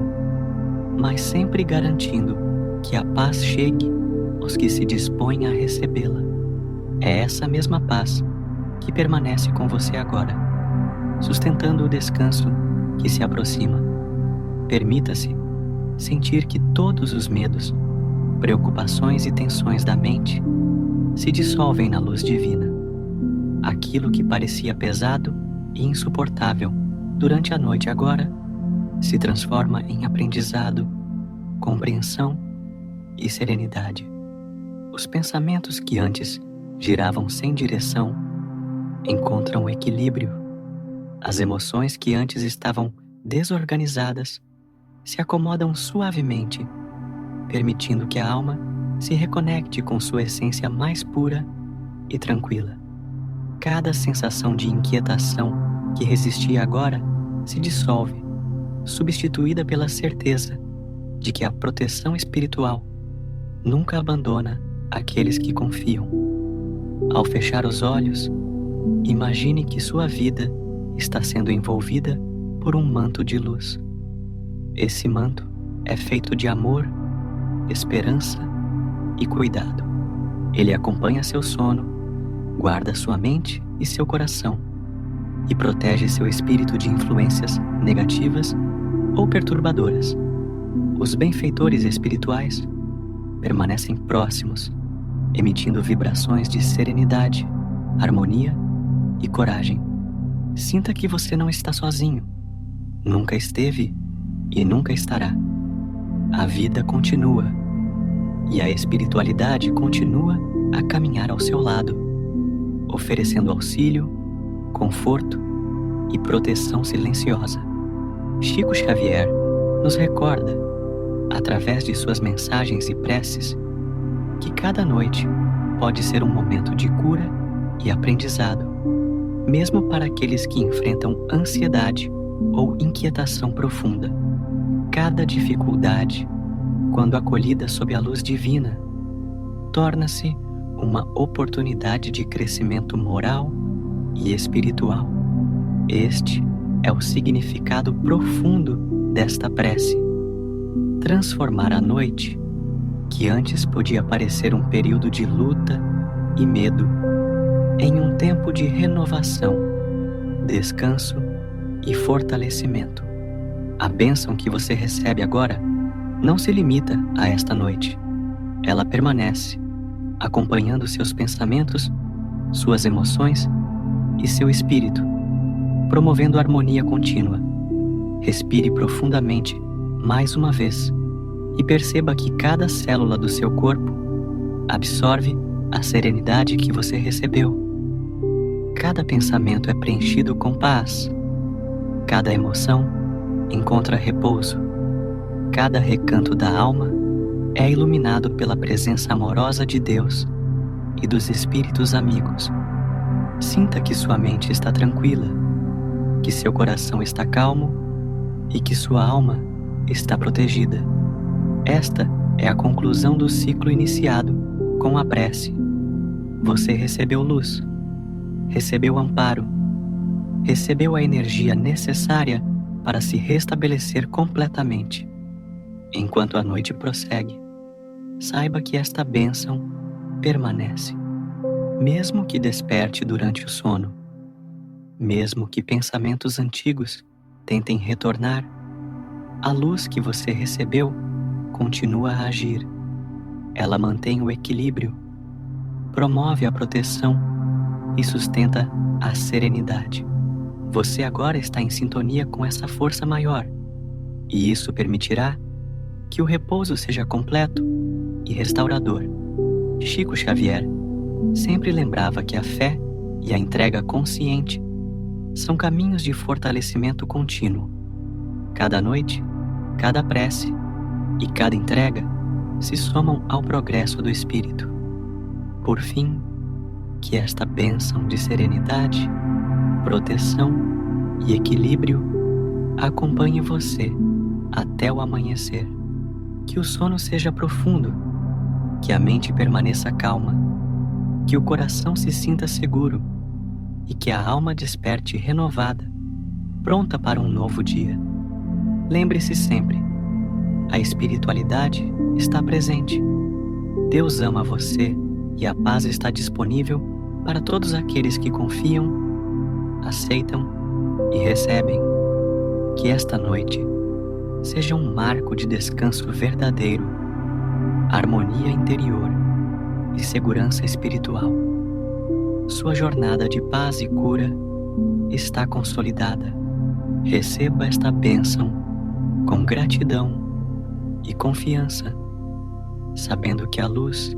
mas sempre garantindo que a paz chegue aos que se dispõem a recebê-la. É essa mesma paz que permanece com você agora, sustentando o descanso que se aproxima. Permita-se sentir que todos os medos, preocupações e tensões da mente se dissolvem na luz divina. Aquilo que parecia pesado e insuportável durante a noite agora se transforma em aprendizado, compreensão e serenidade. Os pensamentos que antes giravam sem direção encontram equilíbrio. As emoções que antes estavam desorganizadas se acomodam suavemente, permitindo que a alma se reconecte com sua essência mais pura e tranquila. Cada sensação de inquietação que resistia agora se dissolve, substituída pela certeza de que a proteção espiritual nunca abandona aqueles que confiam. Ao fechar os olhos, imagine que sua vida está sendo envolvida por um manto de luz. Esse manto é feito de amor, esperança e cuidado. Ele acompanha seu sono, guarda sua mente e seu coração e protege seu espírito de influências negativas ou perturbadoras. Os benfeitores espirituais permanecem próximos, emitindo vibrações de serenidade, harmonia e coragem. Sinta que você não está sozinho, nunca esteve e nunca estará. A vida continua e a espiritualidade continua a caminhar ao seu lado, oferecendo auxílio, conforto e proteção silenciosa. Chico Xavier nos recorda, através de suas mensagens e preces, que cada noite pode ser um momento de cura e aprendizado, mesmo para aqueles que enfrentam ansiedade ou inquietação profunda. Cada dificuldade, quando acolhida sob a luz divina, torna-se uma oportunidade de crescimento moral e espiritual. Este é o significado profundo desta prece. Transformar a noite, que antes podia parecer um período de luta e medo, em um tempo de renovação, descanso e fortalecimento. A bênção que você recebe agora não se limita a esta noite. Ela permanece, acompanhando seus pensamentos, suas emoções e seu espírito, promovendo harmonia contínua. Respire profundamente mais uma vez e perceba que cada célula do seu corpo absorve a serenidade que você recebeu. Cada pensamento é preenchido com paz. Cada emoção encontra repouso. Cada recanto da alma é iluminado pela presença amorosa de Deus e dos espíritos amigos. Sinta que sua mente está tranquila, que seu coração está calmo e que sua alma está protegida. Esta é a conclusão do ciclo iniciado com a prece. Você recebeu luz, recebeu amparo, recebeu a energia necessária para se restabelecer completamente. Enquanto a noite prossegue, saiba que esta bênção permanece, mesmo que desperte durante o sono, mesmo que pensamentos antigos tentem retornar, a luz que você recebeu continua a agir. Ela mantém o equilíbrio, promove a proteção e sustenta a serenidade. Você agora está em sintonia com essa força maior, e isso permitirá que o repouso seja completo e restaurador. Chico Xavier sempre lembrava que a fé e a entrega consciente são caminhos de fortalecimento contínuo. Cada noite, cada prece e cada entrega se somam ao progresso do espírito. Por fim, que esta bênção de serenidade, proteção e equilíbrio acompanhe você até o amanhecer. Que o sono seja profundo, que a mente permaneça calma, que o coração se sinta seguro e que a alma desperte renovada, pronta para um novo dia. Lembre-se sempre, a espiritualidade está presente. Deus ama você e a paz está disponível para todos aqueles que confiam, aceitam e recebem. Que esta noite seja um marco de descanso verdadeiro, harmonia interior e segurança espiritual. Sua jornada de paz e cura está consolidada. Receba esta bênção com gratidão e confiança, sabendo que a luz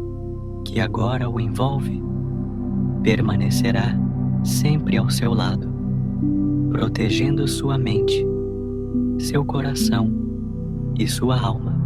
que agora o envolve permanecerá sempre ao seu lado, protegendo sua mente, seu coração e sua alma.